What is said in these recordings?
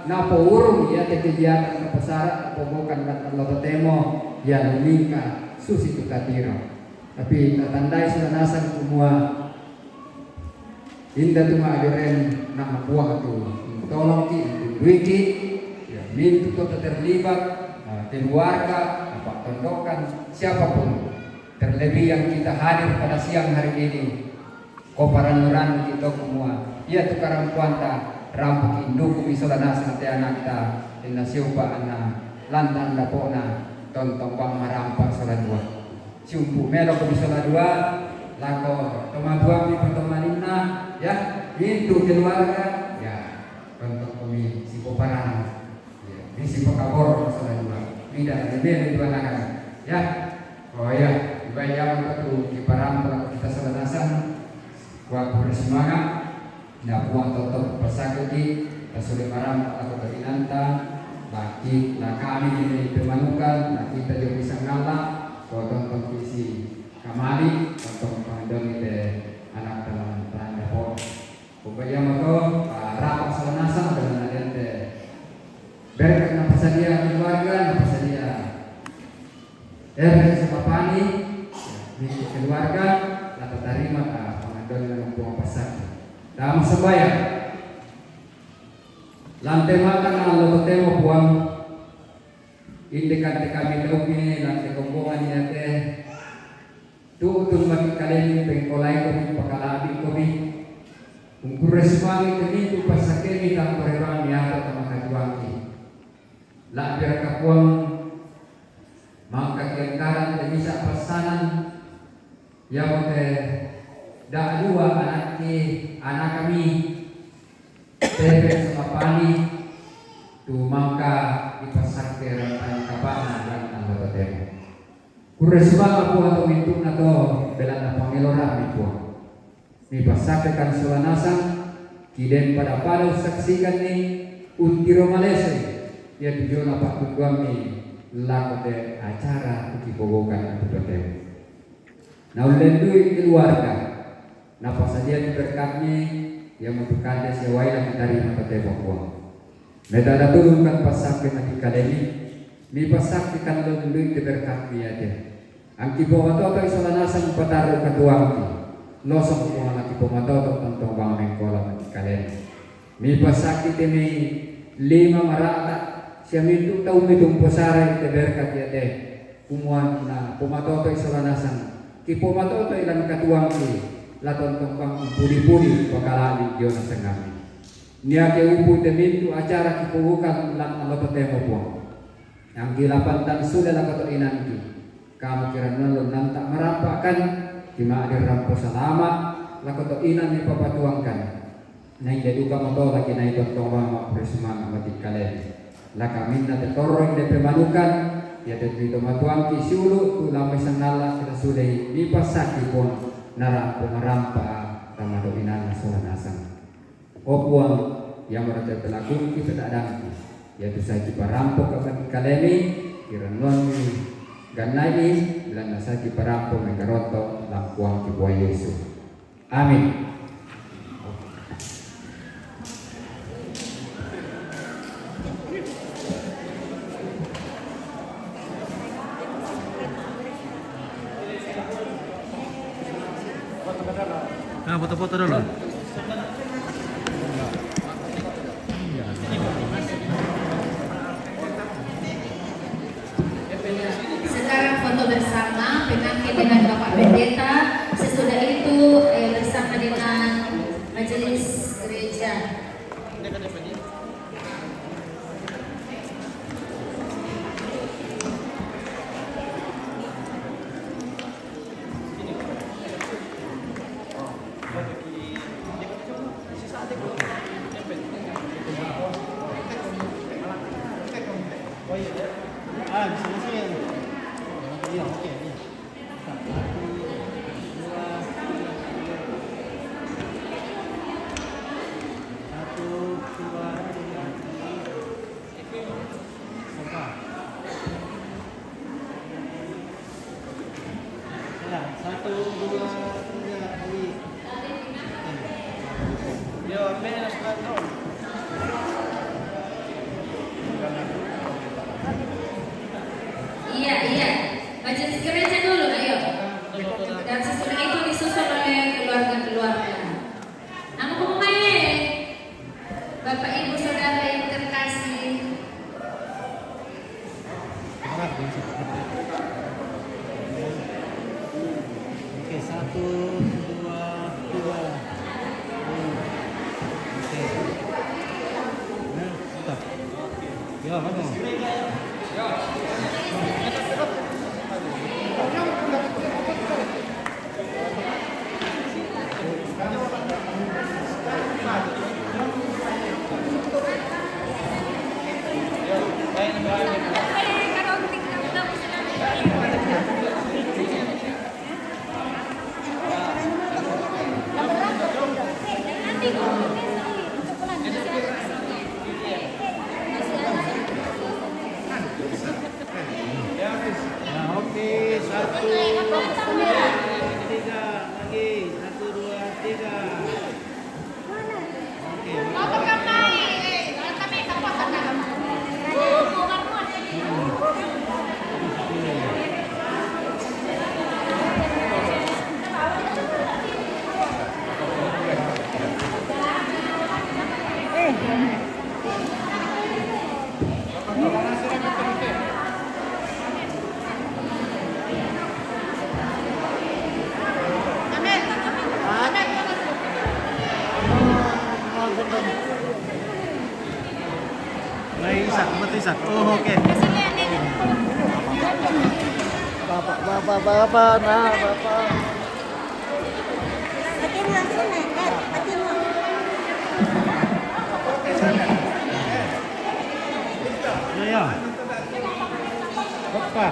na urung ya kegiatan kapasara pobokan kat Allah temo ya lumingka susi tu katiro. Tapi tandai sudah nasan semua inda tu maadiren nak buah tu tolong ki duiki ya mintu tu terlibat keluarga apa tondokan siapapun terlebih yang kita hadir pada siang hari ini koparan nuran kita semua ia tukaran kuanta rampuk induk misalnya nasi anak kita inna siupa anak lantan dapona tontong bang marampak salah dua ciumpu melo ke misalnya dua lako toma dua mi pertemanina ya itu keluarga ya tontong kami si koparan ya di si pakabor salah dua tidak lebih dua anak ya oh ya dibayar itu kiparam kalau kita salah nasan waktu bersemangat na buang toto pasakiti pasuli maram atau keinanta baki na kami ini pemanukan na kita juga bisa ngalah potong kompetisi kamari potong pandang itu anak dalam tanda po upaya mako rapat selanasa dengan adente berkat na pasadia keluarga na pasadia sepapani misi keluarga atau terima pengadon dengan buang pasar dalam sembahyang lantai makan Allah temo buang indikan kami dogi lantai kompongan ya teh tuh bagi kalian pengkolai kami pakalabi kami ungkures mami kami tu pasakeni tak perempuan ya atau makajuangi lah biar kapuang maka kiantaran dan bisa pesanan yang dak dua anak kami tebek sama pani tu maka dipasak ke rantai kapana dan anggota temu kuresma aku atau mintu atau belanda pangelora itu dipasak kan sulanasa kiden pada saksikan ni untiro Malaysia ya tujuan apa tujuan ni lakote acara dipogokan anggota temu nah ulendui keluarga napa saja berkatnya yang memberkati sewai yang diterima ke tembok. Meta ada turunkan pasak ke mati kaleni, mi pasak ke kandung duit berkatnya dia. Angki bomato atau isolanasan pataru ketuangki, losong semua angki bomato atau tentang bang mengkola mati kaleni. Mi pasak kita mi 5 marata, siami itu tahu mi tumpo sare ke berkatnya dia. Kumuan na bomato atau isolanasan, ki bomato atau ilang ketuangki. Laton tongkang pudi-pudi pakalali Dios sengami. Nia ke upu temintu acara kipubukan lang ang temo po. Ang gilapan tan sudah lang kato inanki. Kamu kira nalon nantak merampakan kima adir rampo salama lakoto inan ni papatuangkan. Na hindi duka mo to lagi na ito tongwang presumang mati kalen. La kami na tetoro hindi pemanukan ya dito matuangki siulu tu lamay sang nala kita sudah ipasaki po. Narampa tamado inan nasan opuang yang merasa berlaku kita tak ada yaitu saya parampok kapag kalemi kiranon ganai bilang nasa parampok megaroto lampuang kibuah Yesus amin. Nah, foto-foto dulu. Sekarang foto bersama pengantin dengan Bapak Pendeta. Sesudah itu bersama dengan majelis gereja. Satu, dua, tiga. Oke. Nah, stop. Yo, kamu. Nah, oke. Satu, dua, tiga. Lagi. Satu, dua, tiga. Oke. Mulai Isak, mati Isak. Oh, oke. Bapak, nah, Bapak. Ya, ya. Bapak.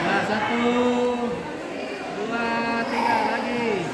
Nah, satu, dua, tiga lagi.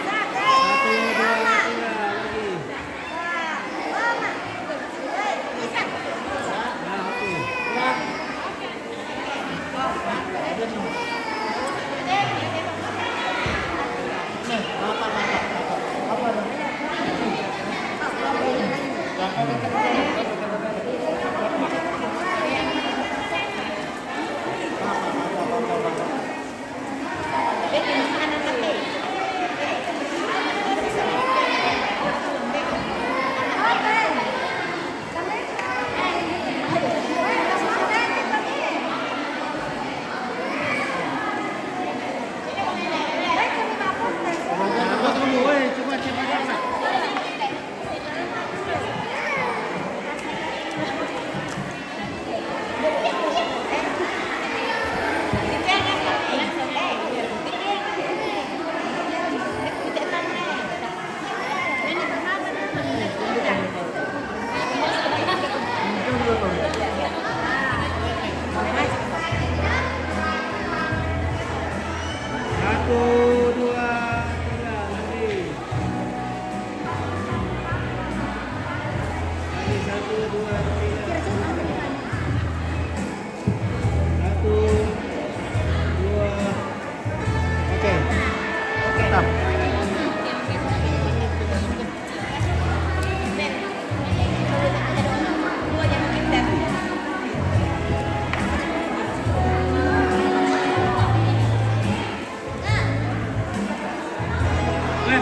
Satu, dua, tiga lagi. Nah, oke. Apa tunggu, weh, cuma cepat. Satu, dua, tiga lagi. Lagi satu, dua, tiga. Satu, dua. Oke. Stop.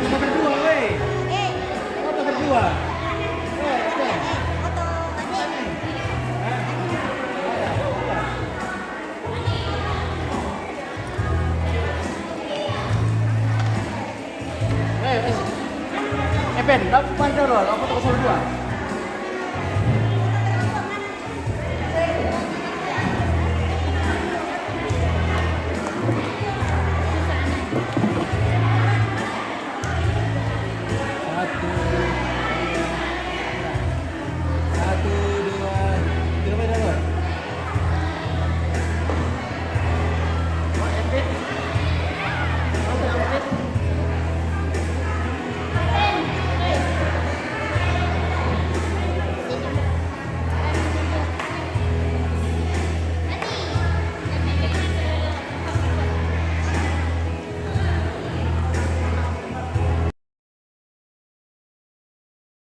Foto berdua, weh. Foto berdua. Ben, dapat pandai loh, aku foto berdua.